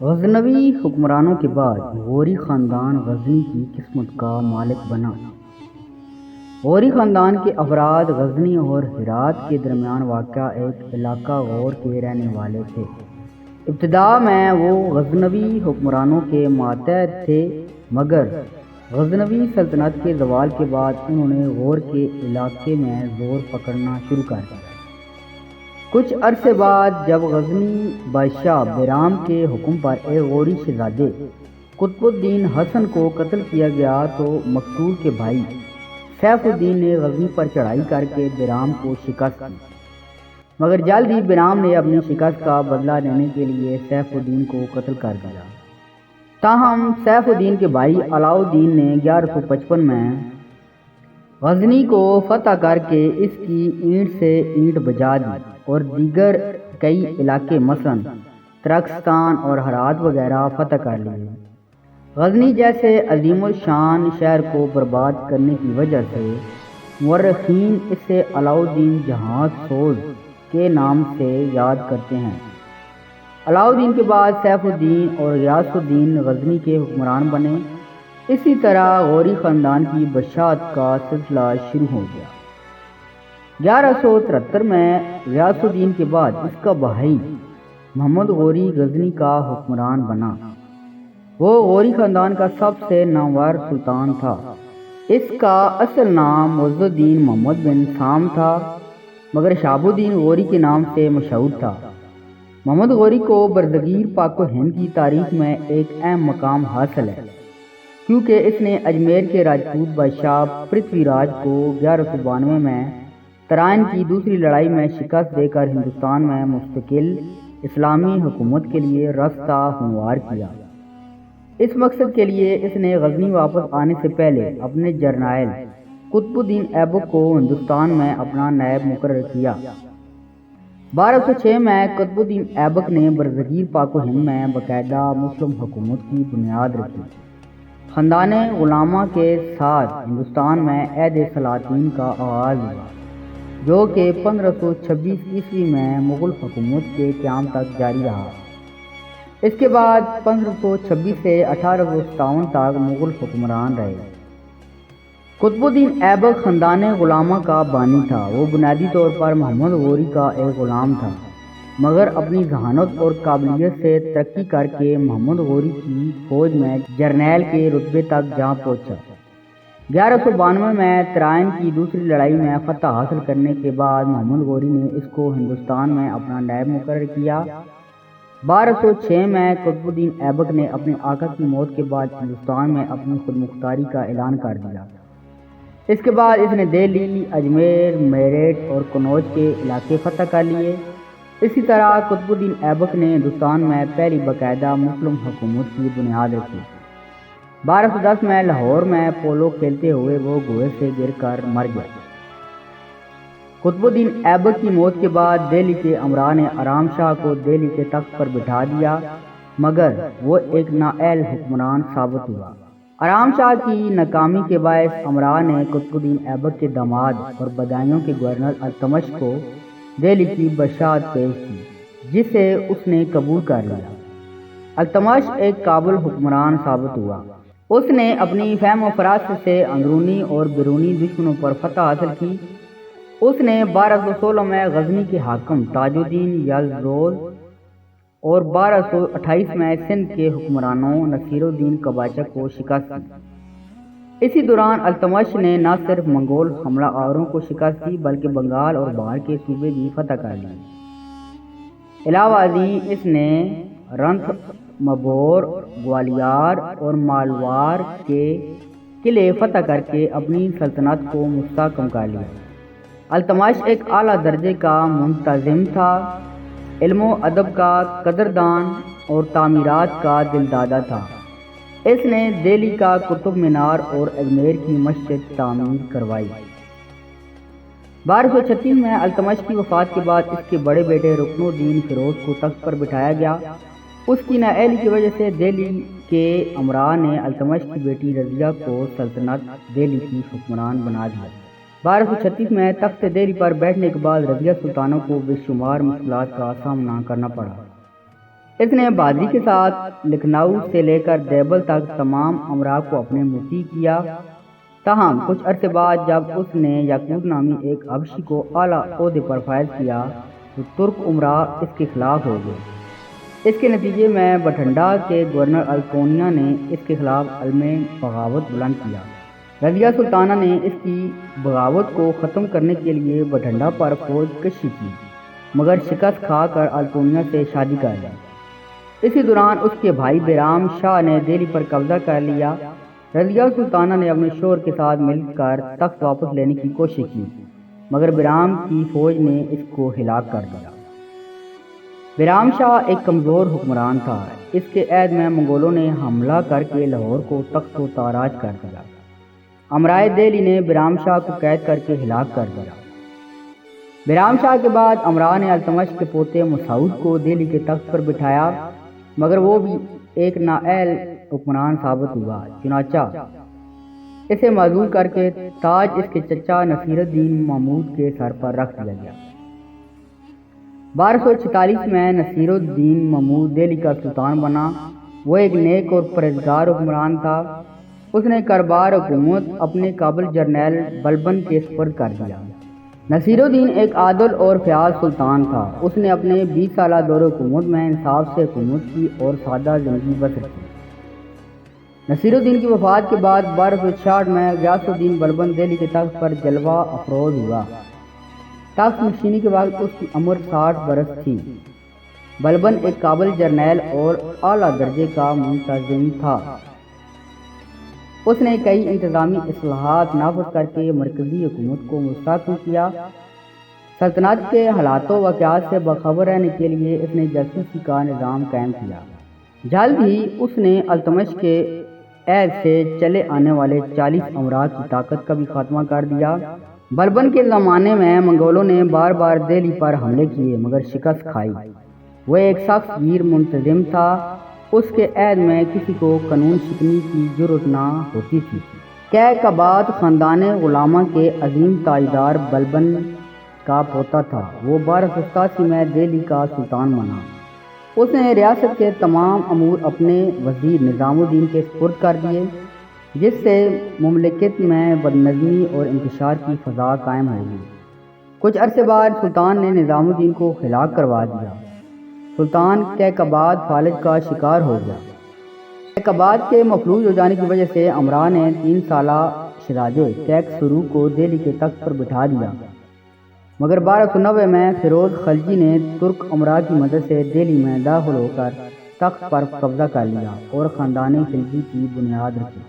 غزنوی حکمرانوں کے بعد غوری خاندان غزنی کی قسمت کا مالک بنا۔ غوری خاندان کے افراد غزنی اور ہرات کے درمیان واقع ایک علاقہ غور کے رہنے والے تھے۔ ابتدا میں وہ غزنوی حکمرانوں کے ماتحت تھے، مگر غزنوی سلطنت کے زوال کے بعد انہوں نے غور کے علاقے میں زور پکڑنا شروع کر دیا۔ کچھ عرصے بعد جب غزنی بادشاہ بیرام کے حکم پر ایک غوری شہزادے قطب الدین حسن کو قتل کیا گیا تو مقتول کے بھائی سیف الدین نے غزنی پر چڑھائی کر کے بیرام کو شکست دی، مگر جلد ہی بیرام نے اپنی شکست کا بدلہ لینے کے لیے سیف الدین کو قتل کر دیا۔ تاہم سیف الدین کے بھائی علاؤ الدین نے 1155 میں غزنی کو فتح کر کے اس کی اینٹ سے اینٹ بجا دی اور دیگر کئی علاقے مثلاً ترکستان اور ہرات وغیرہ فتح کر لیے۔ غزنی جیسے عظیم الشان شہر کو برباد کرنے کی وجہ سے مورخین اسے علاؤ الدین جہاز سوز کے نام سے یاد کرتے ہیں۔ علاؤ الدین کے بعد سیف الدین اور غیاث الدین غزنی کے حکمران بنے۔ اسی طرح غوری خاندان کی بادشاہت کا سلسلہ شروع ہو گیا۔ 1173 میں غیاث الدین کے بعد اس کا بھائی محمد غوری غزنی کا حکمران بنا۔ وہ غوری خاندان کا سب سے نامور سلطان تھا۔ اس کا اصل نام معز الدین محمد بن سام تھا، مگر شہاب الدین غوری کے نام سے مشہور تھا۔ محمد غوری کو برصغیر پاک و ہند کی تاریخ میں ایک اہم مقام حاصل ہے، کیونکہ اس نے اجمیر کے راجپوت بادشاہ پرتھوی راج کو 1192 میں ترائن کی دوسری لڑائی میں شکست دے کر ہندوستان میں مستقل اسلامی حکومت کے لیے راستہ ہموار کیا۔ اس مقصد کے لیے اس نے غزنی واپس آنے سے پہلے اپنے جرنیل قطب الدین ایبک کو ہندوستان میں اپنا نائب مقرر کیا۔ 1206 میں قطب الدین ایبک نے برصغیر پاک و ہند میں باقاعدہ مسلم حکومت کی بنیاد رکھی۔ خاندان غلامہ کے ساتھ ہندوستان میں عہد سلاطین کا آغاز ہوا، جو کہ 1526 عیسوی میں مغل حکومت کے قیام تک جاری رہا۔ اس کے بعد 1526 سے 1857 تک مغل حکمران رہے۔ قطب الدین ایبک خاندان غلامہ کا بانی تھا۔ وہ بنیادی طور پر محمد غوری کا ایک غلام تھا، مگر اپنی ذہانت اور قابلیت سے ترقی کر کے محمد غوری کی فوج میں جرنیل کے رتبے تک جا پہنچا۔ 1192 میں ترائن کی دوسری لڑائی میں فتح حاصل کرنے کے بعد محمد غوری نے اس کو ہندوستان میں اپنا نائب مقرر کیا۔ 1206 میں قطب الدین ایبک نے اپنے آقا کی موت کے بعد ہندوستان میں اپنی خود مختاری کا اعلان کر دیا۔ اس کے بعد اس نے دہلی، اجمیر، میرٹھ اور قنوج کے علاقے فتح کر لیے۔ اسی طرح قطب الدین ایبک نے ہندوستان میں پہلی باقاعدہ مسلم حکومت کی بنیاد رکھی۔ 1210 میں لاہور میں پولو کھیلتے ہوئے وہ گھوڑے سے گر کر مر گیا۔ قطب الدین ایبک کی موت کے بعد دہلی کے امراء نے آرام شاہ کو دہلی کے تخت پر بٹھا دیا، مگر وہ ایک نااہل حکمران ثابت ہوا۔ آرام شاہ کی ناکامی کے باعث امراء نے قطب الدین ایبک کے داماد اور بدایوں کے گورنر التمش کو دہلی کی بادشاہت پیش کی، جسے اس نے قبول کر لیا۔ التمش ایک قابل حکمران ثابت ہوا۔ اس نے اپنی فہم و فراست سے اندرونی اور بیرونی دشمنوں پر فتح حاصل کی۔ اس نے 1216 میں غزنی کے حاکم تاج الدین یزدروز اور 1228 میں سندھ کے حکمرانوں نصیر الدین قباچہ کو شکست دی۔ اسی دوران التمش نے نہ صرف منگول حملہ آوروں کو شکست دی بلکہ بنگال اور باہر کے صوبے بھی فتح کر لیے۔ علاوہ ازیں اس نے رنتھ، مبور، گوالیار اور مالوار کے قلعے فتح کر کے اپنی سلطنت کو مستحکم کر لیا۔ التمش ایک اعلیٰ درجے کا منتظم تھا، علم و ادب کا قدردان اور تعمیرات کا دلدادہ تھا۔ اس نے دہلی کا قطب مینار اور اجمیر کی مسجد تعمیر کروائی۔ 1236 میں التمش کی وفات کے بعد اس کے بڑے بیٹے رکن الدین فیروز کو تخت پر بٹھایا گیا۔ اس کی نااہلی کی وجہ سے دہلی کے امراء نے التمش کی بیٹی رضیہ کو سلطنت دہلی کی حکمران بنا دیا۔ 1236 میں تخت دہلی پر بیٹھنے کے بعد رضیہ سلطانہ کو بے شمار مشکلات کا سامنا کرنا پڑا۔ اس نے بہادری کے ساتھ لکھنؤ سے لے کر دیوبند تک تمام امراء کو اپنے مطیع کیا۔ تاہم کچھ عرصے بعد جب اس نے یعقوب نامی ایک حبشی کو اعلیٰ عہدے پر فائز کیا تو ترک امراء اس کے خلاف ہو گئے۔ اس کے نتیجے میں بٹھنڈا کے گورنر التونیا نے اس کے خلاف علم بغاوت بلند کیا۔ رضیہ سلطانہ نے اس کی بغاوت کو ختم کرنے کے لیے بٹھنڈا پر فوج کشی کی، مگر شکست کھا کر التونیا سے شادی کر لی۔ اسی دوران اس کے بھائی بیرام شاہ نے دہلی پر قبضہ کر لیا۔ رضیہ سلطانہ نے اپنے شوہر کے ساتھ مل کر تخت واپس لینے کی کوشش کی، مگر بیرام کی فوج نے اس کو ہلاک کر دیا۔ بیرام شاہ ایک کمزور حکمران تھا۔ اس کے عہد میں منگولوں نے حملہ کر کے لاہور کو تخت و تاراج کر دیا۔ امرائے دہلی نے بیرام شاہ کو قید کر کے ہلاک کر دیا۔ بیرام شاہ کے بعد امراء نے التمش کے پوتے مسعود کو دہلی کے تخت پر بٹھایا، مگر وہ بھی ایک نااہل حکمران ثابت ہوا، چنانچہ اسے معزول کر کے تاج اس کے چچا نصیر الدین محمود کے سر پر رکھ دیا گیا۔ 1246 میں نصیر الدین محمود دہلی کا سلطان بنا۔ وہ ایک نیک اور پرہیزگار حکمران تھا۔ اس نے کاربار حکومت اپنے قابل جرنیل بلبن کے سپرد کر دیا۔ نصیر الدین ایک عادل اور فیاض سلطان تھا۔ اس نے اپنے 20 سالہ دور حکومت میں انصاف سے حکومت کی اور سادہ زندگی بسر کی۔ نصیر الدین کی وفات کے بعد 1266 میں غیاث الدین بلبن دہلی کے تخت پر جلوہ افروز ہوا۔ تخت نشینی کے وقت اس کی عمر 60 برس تھی۔ بلبن ایک قابل جرنیل اور اعلیٰ درجے کا منتظم تھا۔ اس نے کئی انتظامی اصلاحات نافذ کر کے مرکزی حکومت کو مستحکم کیا۔ سلطنت کے حالات و واقعات سے باخبر رہنے کے لیے اس نے جاسوسی کا نظام قائم کیا۔ جلد ہی اس نے التمش کے عہد سے چلے آنے والے 40 امراء کی طاقت کا بھی خاتمہ کر دیا۔ بلبن کے زمانے میں منگولوں نے بار بار دہلی پر حملے کیے، مگر شکست کھائی۔ وہ ایک سخت گیر منتظم تھا۔ اس کے عہد میں کسی کو قانون شکنی کی جرأت نہ ہوتی تھی۔ کیقباد خاندان غلامہ کے عظیم تاجدار بلبن کا پوتا تھا۔ وہ 1287 میں دہلی کا سلطان بنا۔ اس نے ریاست کے تمام امور اپنے وزیر نظام الدین کے سپرد کر دیے، جس سے مملکت میں بدنظمی اور انتشار کی فضا قائم ہو گئی۔ کچھ عرصے بعد سلطان نے نظام الدین کو ہلاک کروا دیا۔ سلطان کیقباد فالج کا شکار ہو گیا۔ کیقباد کے مفلوج ہو جانے کی وجہ سے امراء نے 3 سالہ شہزادے کیق سرو کو دہلی کے تخت پر بٹھا دیا، مگر 1290 میں فیروز خلجی نے ترک امراء کی مدد سے دہلی میں داخل ہو کر تخت پر قبضہ کر لیا اور خاندان خلجی کی بنیاد رکھی۔